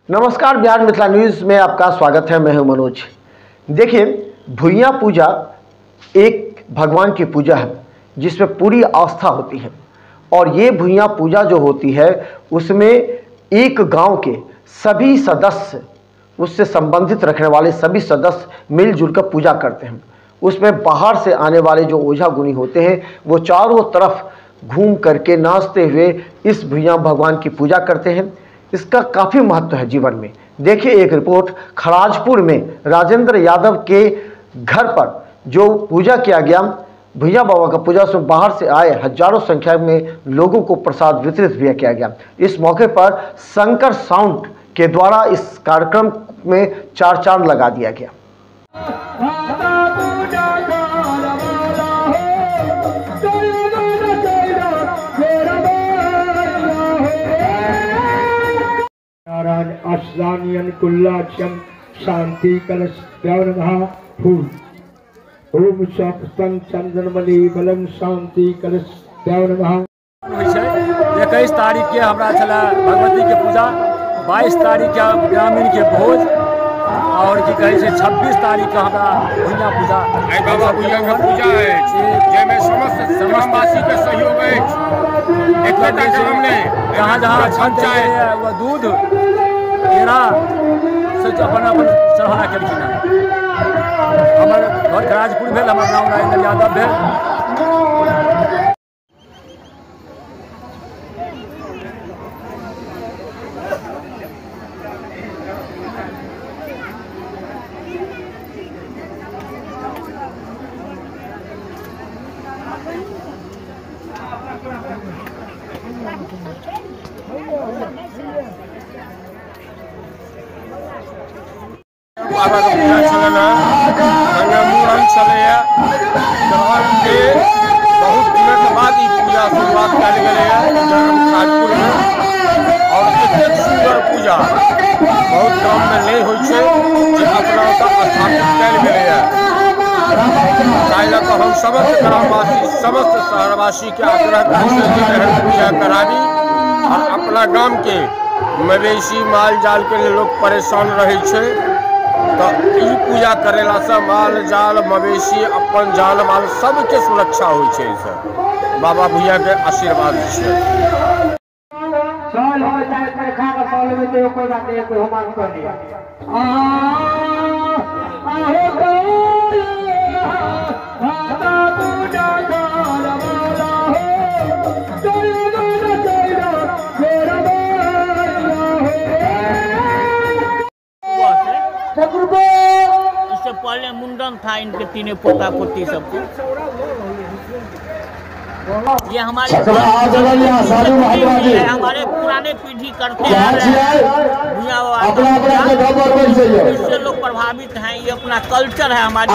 नमस्कार, बिहार मिथिला न्यूज़ में आपका स्वागत है। मैं हूं मनोज। देखिए, भुइयां पूजा एक भगवान की पूजा है जिसमें पूरी आस्था होती है। और ये भुइयां पूजा जो होती है उसमें एक गांव के सभी सदस्य, उससे संबंधित रखने वाले सभी सदस्य मिलजुल कर पूजा करते हैं। उसमें बाहर से आने वाले जो ओझा गुनी होते हैं वो चारों तरफ घूम करके नाचते हुए इस भुइयां भगवान की पूजा करते हैं। इसका काफ़ी महत्व है जीवन में। देखिए एक रिपोर्ट, खराजपुर में राजेंद्र यादव के घर पर जो पूजा किया गया, भुइयां बाबा का पूजा, उसमें बाहर से आए हजारों संख्या में लोगों को प्रसाद वितरित भी किया गया। इस मौके पर शंकर साउंड के द्वारा इस कार्यक्रम में चार चांद लगा दिया गया। आश्लानियन कुल्लाक्षम शांति कलश देवनमः फूल ओम स्वस्तं चंद्रमणि बलम शांति कलश देवनमः। 21 तारीख के हमरा छला भगवती के पूजा, 22 तारीख के ग्रामीण के भोज और की कहे छै 26 तारीख के हमरा भुइयां पूजा। आई बाबा भुइयां के पूजा है जेमे समस्त ग्रामवासी के सहयोग है। एक बेटा के हमने जहाँ छंचा है वो दूध केरा से अपन चढ़ाना केलखिन। हमर घर खराजपुर भेल, हमर नाम राजेंद्र यादव भेल। बाबा का पूजा चलना मुहूर्त चले के बहुत दिन के बाद ये पूजा शुरुआत कल गए खराजपुर में। और एक सुंदर पूजा बहुत गाँव में नहीं हो अपना स्थापित कल गए। हम समस्त ग्रामवासी समस्त शहरवासी के आग्रह कर पूजा करावी और अपना गांव के मवेशी माल जाल के लिए लोग परेशान रहे छे, तो ई पूजा करेला से माल जाल मवेशी अपन जान माल सबके सुरक्षा होइ छै। से बाबा भुइयां के आशीर्वाद छै। साल हो जाए परखा का साल में तो कोई बात नहीं, कोई होमान कर दिया इससे पहले मुंडन था इनके तीनों पोता पोती सबको। ये हमारे पुराने पीढ़ी करते हैं। इससे लोग प्रभावित हैं। ये अपना कल्चर है हमारी।